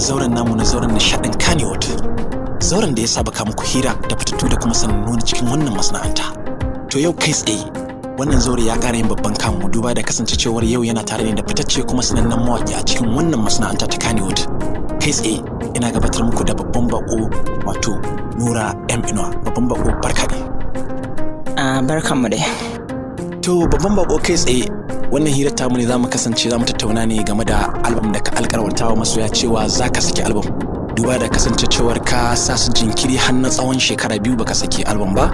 zauren namu na zauren nishaɗin Kannywood. Zauren da ya saba ka muku hira da fitattu da kuma sanannu cikin wannan masana'anta. To yau kai tsaye wannan zaure ya ƙara yin babban kamu duba da kasancewar yau yana tare ne da fitacce kuma sanannen mawaƙi a cikin wannan masana'anta ta Kannywood. Kai tsaye ina gabatar muku da babban bako wato Nura Inuwa. Babban bako barka ne. Barkanmu dai. To babban bako kai tsaye wannan hirar tamu ne zamu tattauna ne game da album da ka alƙawarta wa masoya cewa zaka saki album. Duba da kasancewar ka sa su jinkiri har na tsawon shekara 2 baka saki album ba.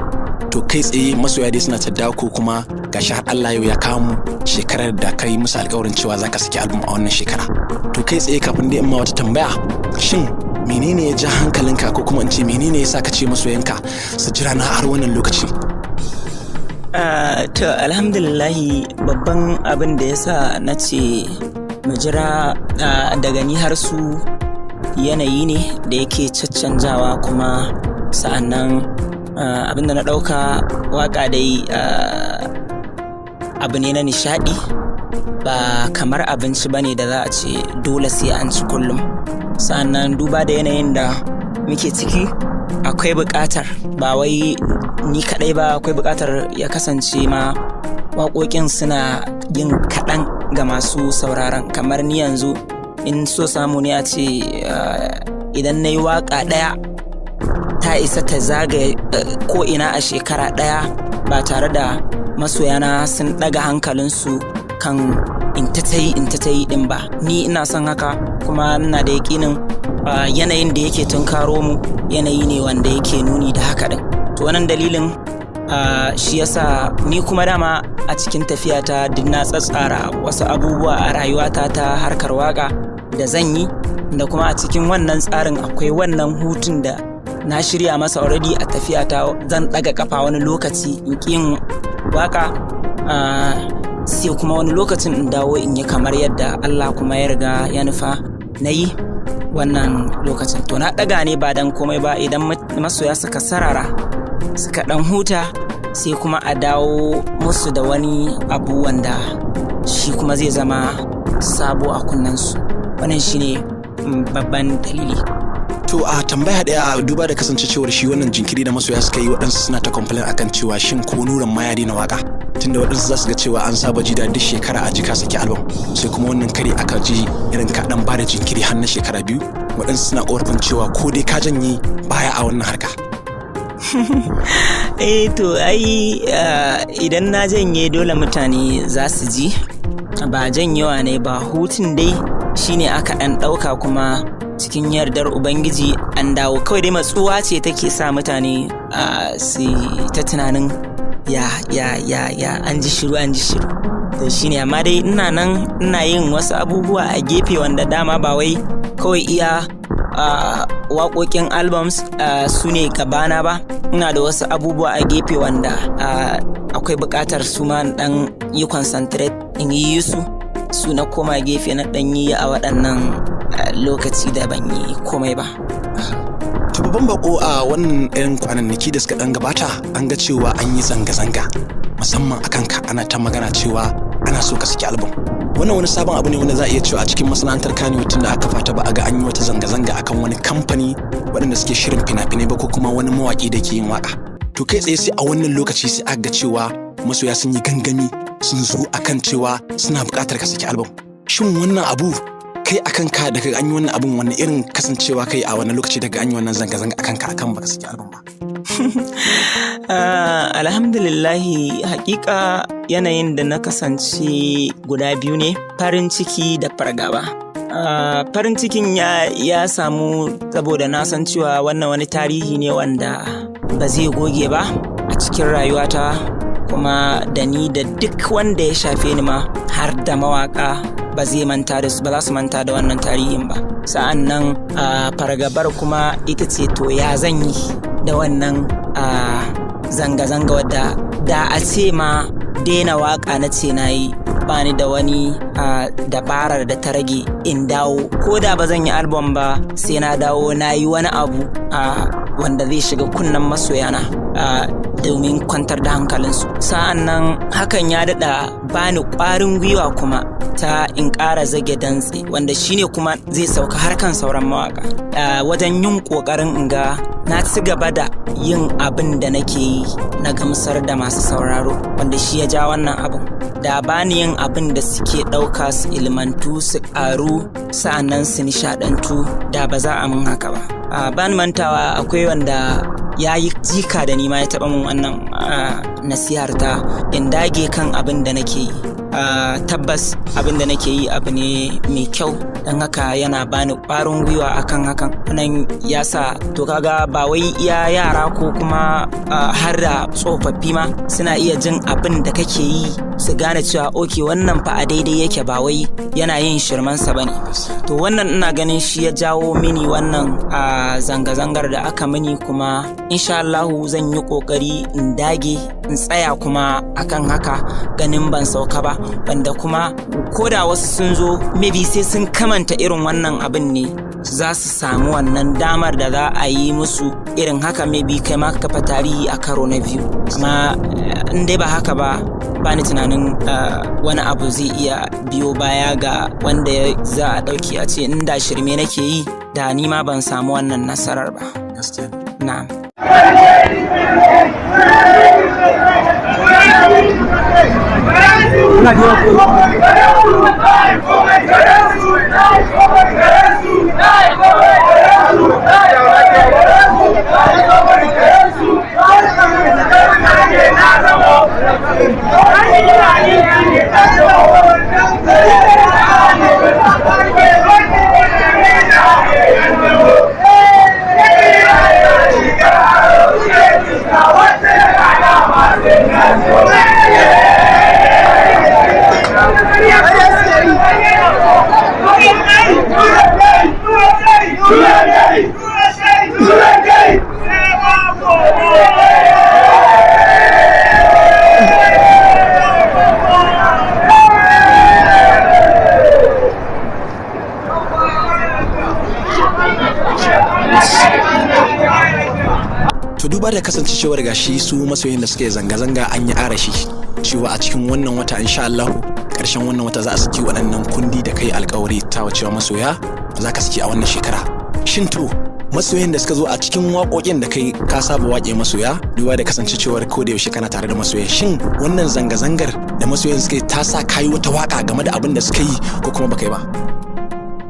To kai tsaye masoya dai suna ta dako kuma gashi har Allah yau ya kawo mu shekarar da kai musu alƙawarin cewa zaka saki album a wannan shekara. To kai tsaye kafin dai in ma wata tambaya, shin menene ya ja hankalinka ko kuma in ce menene yasa ka ce masoyanka su jira na har wannan lokaci? To alhamdulillahi babban abin da yasa na ce mu jira daga ni har su yanayi ne da yake caccanjawa kuma sa'annan abin da na ɗauka waka dai abu ne na nishaɗi ba kamar abinci bane da za a ce dole sai an ci kullum. Sa'annan duba da yanayin da muke ciki akwai buƙatar ba wai ni kaɗai ba, akwai buƙatar ya kasance ma waƙoƙin suna yin kaɗan ga masu sauraron. Kamar ni yanzu in so samu ne a ce idan na yi waƙa ɗaya ta isa ta zagaye ko ina a shekara ɗaya ba tare da masoyana sun ɗaga hankalinsu kan in ta yi ɗin ba. Ni ina son haka kuma ina da yaƙinin yanayin da yake tunkaro mu yanayi ne wanda yake nuni da haka ɗin. To wannan dalilin shi yasa ni kuma dama a cikin tafiyata duk na tsatsara wasu abubuwa a rayuwata ta harkar waka da zan yi, da kuma a cikin wannan tsarin akwai wannan hutun da na shirya masa already a tafiyata. Zan ɗaga kafa wani lokaci in ƙin waka sai kuma wani lokacin in dawo in yi kamar yadda Allah kuma ya riga ya nufa na yi wannan lokacin. To na ɗaga ne ba dan komai ba, idan masoya suka sarara suka ɗan huta sai kuma a dawo musu da wani abu wanda shi kuma zai zama sabo a kunnensu. Wannan shine babban dalili. To a tambaya daya, duba da kasancewar shi wannan jinkiri da masoya suka yi, waɗansu suna ta complain akan cewa shin ko Nuran ma ya daina waka, tunda waɗansu za su ga cewa an saba ji da duk shekara a jika saki album, sai kuma wannan kare aka ji irin ka dan bada jinkiri har na shekara 2. Waɗansu suna ƙorafin cewa ko dai ka janye baya a wannan harka. To ai idan na janye dole mutane za su ji ba janyewa ne ba, hutun dai shine aka ɗan ɗauka kuma cikin yardar Ubangiji an dawo. Kawai dai matsuwa ce take sa mutane su ta tunanin ya an ji shiru. To shine, amma dai ina nan ina yin wasu abubuwa a gefe wanda dama ba wai kawai iya waƙoƙin albums su ne gabana ba. Ina da wasu abubuwa a gefe wanda akwai buƙatar su ma ɗan yi concentrate in yi su na koma gefe na ɗan yi a waɗannan lokaci da ban yi komai ba. To babban bako a wannan irin kwanannaki da suka ɗan gabata an ga cewa an yi zanga-zanga musamman akan ka, ana ta magana cewa ana so ka saki album. Wannan wani sabon abu ne wanda za a iya cewa a cikin masana'antar Kannywood tun da aka fata ba a ga an yi wata zanga-zanga akan wani kamfani waɗanda suke shirin fina-finai ba ko kuma wani mawaƙi da ke yin waƙa. To kai tsaye sai a wannan lokaci sai aka ga cewa masoya sun yi gangami sun zo akan cewa suna buƙatar ka saki album. Shin wannan abu kai akan ka daga an yi wannan abun wani irin kasancewa kai a wannan lokaci daga an yi wannan zanga-zanga akan ka akan baka saki album ba? Alhamdulillahi, hakika yanayin da na kasance guda biyu ne, farin ciki da fargaba. Farin cikin ya samu saboda na san cewa wannan wani tarihi ne wanda ba zai goge ba a cikin rayuwata, kuma da ni da duk wanda ya shafe ni ma har da mawaka ba za su manta da wannan tarihin ba. Sa'an nan fargabar kuma ita ce to ya zan yi da wannan zanga-zanga wadda da a ce ma daina waka na ce na yi, ba ni da wani dabarar da ta rage in dawo, ko da ba zan yi album ba sai na dawo na yi wani abu wanda zai shiga kunnen masoyana domin kwantar da hankalinsu. Sa'an nan hakan ya daɗa bani ƙwarin gwiwa kuma ta in ƙara zage dantse wanda shine kuma zai sauka har kan sauran mawaka wajen yin ƙoƙarin in ga na ci gaba da yin abin da nake yi na gamsar da masu sauraro wanda shi ya ja wannan abin. Da bani yin abin da suke ɗauka su ilmantu su ƙaru sa'annan su nishaɗantu da ba za a mun haka ba. Ban mantawa akwai wanda ya yi jika da nima ya taɓa min wannan nasihar ta in dage kan abin da nake yi. Tabbas abin da nake yi abu ne mai kyau don haka yana bani ƙwarin gwiwa akan hakan. Wannan ya sa to kaga ba wai iya yara ko kuma har da tsofaffi ma suna iya jin abin da kake yi su gane cewa oke wannan fa a daidai yake ba wai yana yin shirmansa bane. To wannan ina ganin shi ya jawo mini wannan zanga-zangar da aka mini, kuma insha Allahu zan yi kokari in dage in tsaya kuma akan haka ganin ban sauka ba, wanda kuma koda wasu sun zo maybe sai sun kamanta irin wannan abin ne za su samu wannan damar da za a yi musu irin haka, maybe kai ma ka kafa tarihi a karo na biyu. Amma in dai ba haka ba bani tunanin wani abu zai iya biyo baya ga wanda za a ɗauki a ce inda shirme nake yi da ni ma ban samu wannan nasarar ba. Na'am. Duba da kasancewar gashi su masoyin da suke zanga-zanga an yi arashi cewa a cikin wannan wata insha Allah karshen wannan wata za a saki waɗannan kundi da kai alƙawari ta cewa masoya za ka saki a wannan shekara. Shin to masoyan da suka zo a cikin waƙoƙin da kai ka saba waƙe masoya, duba da kasancewar ko da yaushe kana tare da masoya, shin wannan zanga-zangar da masoyan suka yi ta sa kayi wata waƙa game da abin da suka yi ko kuma baka yi ba?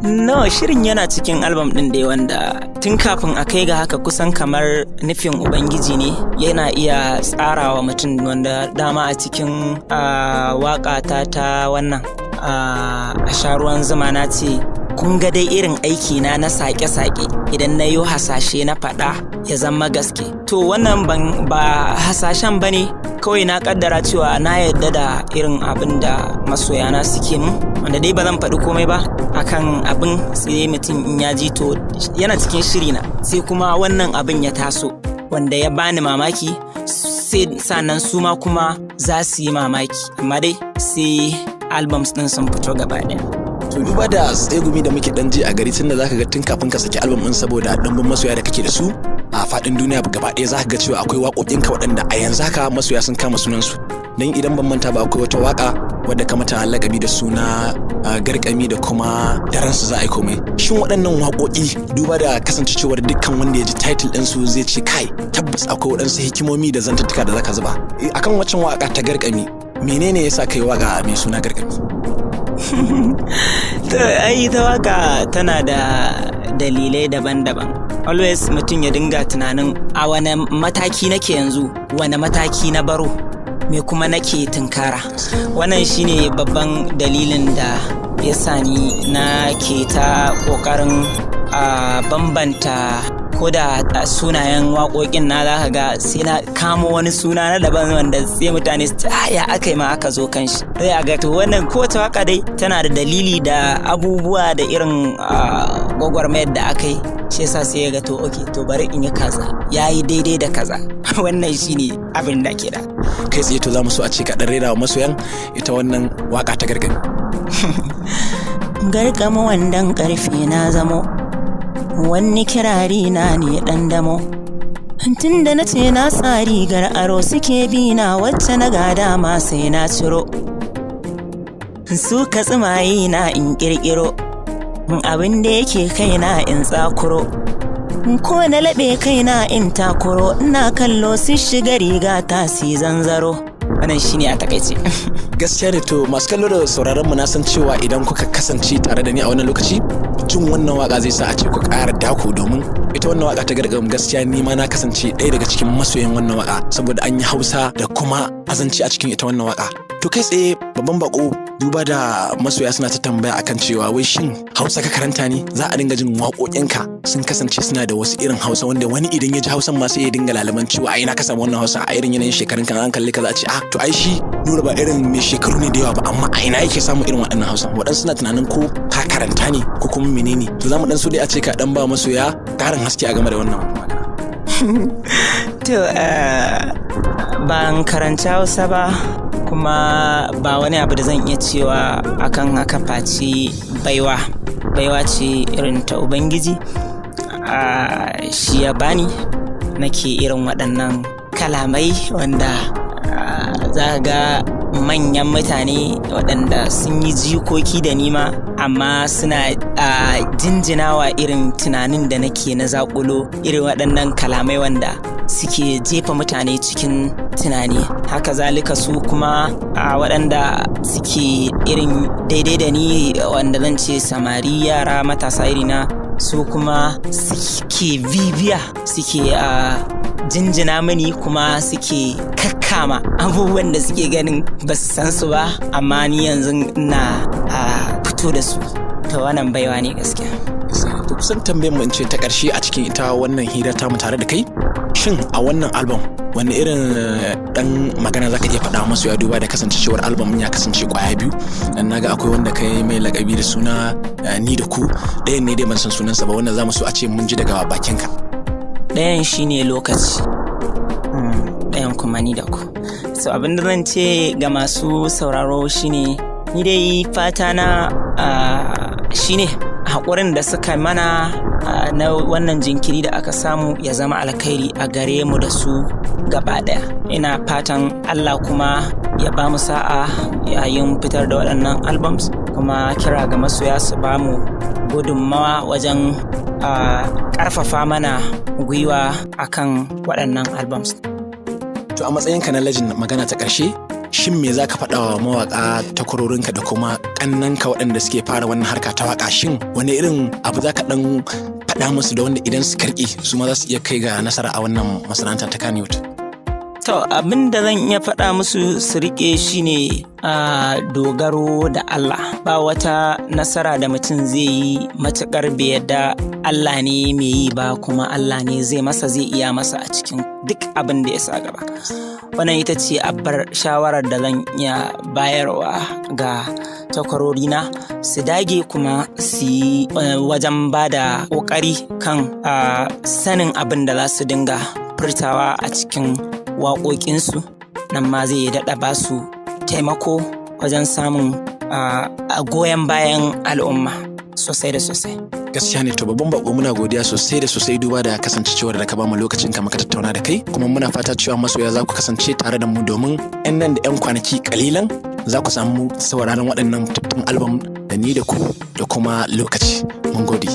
No, shirin yana cikin album ɗin dai wanda tun kafin a kai ga haka kusan kamar nufin Ubangiji ne yana iya tsarawa mutum, wanda dama a cikin waƙa ta wannan a sharuwan zuma na ce kun ga dai irin aiki na sake-sake idan na yi hasashe na faɗa ya zama gaske. To wannan ba hasashen ba ne, kawai na kaddara cewa na yarda da irin abin da masoyana suke mun, wanda dai ba zan faɗi komai ba akan abin, sai mutum in ya ji to yana cikin shiri na. Sai kuma wannan abin ya taso wanda ya bani mamaki, sai sannan su ma kuma za su yi mamaki, amma dai sai albums din sun fito gaba ɗaya. To duba da tsegumi da muke dan ji a gari tunda zaka ga tun kafin ka saki album din saboda ɗumbin masoya da kake da su a faɗin duniya gaba ɗaya, zaka ga cewa akwai waƙoƙinka waɗanda a yanzu haka masoya sun kama sunansu. Dan idan ban manta ba akwai wata waƙa wadda ka mata lakabi da suna garkami da kuma daren su za a yi komai. Shin waɗannan waƙoƙi duba da kasancewar dukkan wanda ya ji title ɗin su zai ce kai tabbas akwai waɗansu hikimomi da zantattuka da zaka zuba akan waccan waƙa ta garkami, menene yasa kai waƙa mai suna garkami? Ai ta waka tana da dalilai daban-daban. Always mutum ya dinga tunanin a wane mataki nake yanzu, wane mataki na baro, me kuma nake tunkara. Wannan shine babban dalilin da ya sani na ke ta ƙoƙarin bambanta ko da sunayen waƙoƙin na za ka ga sai na kamo wani suna na daban wanda sai mutane su ya aka yi ma aka zo kan shi. Sai a ga to wannan kowace waƙa dai tana da dalili da abubuwa da irin gwagwarmayar da aka yi, shi yasa sai ya ga to okay to bari in yi kaza yayi daidai da kaza. Wannan shine abin da ke da kai tsaye. To za mu so a ce ka dan rera wa masoyan ita wannan waƙa ta gargami. Gargama wandan ƙarfe na zamo, wani kirari na ne ɗan damo, tun da na ce na sa rigar aro suke bi na wacce na gada ma sai na ciro. su ka tsimaye na in ƙirƙiro abin da yake kaina in tsakuro ko na laɓe kaina in takuro ina kallo su shiga riga ta si zanzaro. Wannan shine a takaice. Gaskiya ne. To masu kallo da sauraron mu na san cewa idan kuka kasance tare da ni a wannan lokaci jin wannan waka zai sa a ce ku ƙara dako, domin ita wannan waka ta gargam gaskiya ni ma na kasance ɗaya daga cikin masoyan wannan waka saboda an yi Hausa da kuma azanci a cikin ita wannan waka. To kai tsaye babban bako, duba da masoya suna ta tambaya akan cewa wai shin Hausa ka karanta ne? Za a dinga jin waƙoƙinka sun kasance suna da wasu irin Hausa wanda wani idan ya ji Hausan ma sai ya dinga lalaman cewa ai na ka samu wannan Hausa a irin yanayin shekarun kan an kalle ka za a ce to ai shi Nura ba irin mai shekaru ne da yawa ba, amma a ina yake samun irin waɗannan Hausa? Waɗansu suna tunanin ko ka karanta ne ko kuma menene? To za mu dan so dai a ce ka dan ba masoya ƙarin haske a game da wannan. To ban karanta Hausa ba, kuma ba wani abu da zan iya cewa akan haka face baiwa ce irin ta Ubangiji. Shi ya bani nake irin waɗannan kalamai wanda za ga manyan mutane waɗanda sun yi jikoki da nima amma suna jinjinawa irin tunanin da nake na zaƙulo irin waɗannan kalamai wanda suke jefa mutane cikin tunani. Haka zalika su kuma waɗanda suke irin daidai da ni wanda zan ce samari, yara, matasa irina, su kuma suke bibiya, suke jinjina mini kuma suke kakkama abubuwan da suke ganin ba su san su ba amma ni yanzu ina fito da su. To wannan baiwa ne gaskiya. To kusan tambayar mu in ce ta ƙarshe a cikin ita wannan hira ta mu tare da kai, shin a wannan album wani irin dan magana zaka iya faɗa masu ya duba da kasancewar album ya kasance kwaya biyu? Dan naga akwai wanda kai mai lakabi da suna ni da ku, ɗayan ne dai ban san sunansa ba, wanda zamu so a ce mun ji daga bakinka. Ɗayan shine lokaci, ɗayan kuma ni da ku. So abin da zan ce ga masu sauraro shine ni dai fata na shine haƙurin da suka mana na wannan jinkiri da aka samu ya zama alkhairi a gare mu da su gaba ɗaya. Ina fatan Allah kuma ya ba mu sa'a yayin fitar da waɗannan albums, kuma kira ga masoya su ba mu gudunmawa wajen ƙarfafa mana gwiwa akan waɗannan albums. To a matsayinka na legend, magana ta ƙarshe, shin me za ka faɗa wa mawaƙa takwarorinka da kuma ƙannanka waɗanda suke fara wannan harka ta waƙa? Shin wani irin abu za ka ɗan faɗa musu da wanda idan su karɓi su ma za su iya kai ga nasara a wannan masana'anta ta Kannywood? To abin da zan iya faɗa musu su riƙe shine dogaro da Allah. Ba wata nasara da mutum zai yi matuƙar bai yadda Allah ne mai yi ba, kuma Allah ne zai iya masa a cikin duk abin da ya sa gaba. Wannan ita ce abbar shawarar da zan iya bayarwa ga takwarorina, su dage kuma su yi wajen ba da ƙoƙari kan sanin abin da za su dinga furtawa a cikin waƙoƙinsu. Nan ma zai daɗa ba su taimako wajen samun goyon bayan al'umma sosai da sosai. Gaskiya ne. To babban bako, muna godiya sosai da sosai duba da kasancewar da ka bamu lokacin ka muka tattauna da kai, kuma muna fata cewa masoya za ku kasance tare da mu, domin 'yan nan da 'yan kwanaki kalilan za ku samu sauraron waɗannan tattun album da ni da ku da kuma lokaci. Mun gode.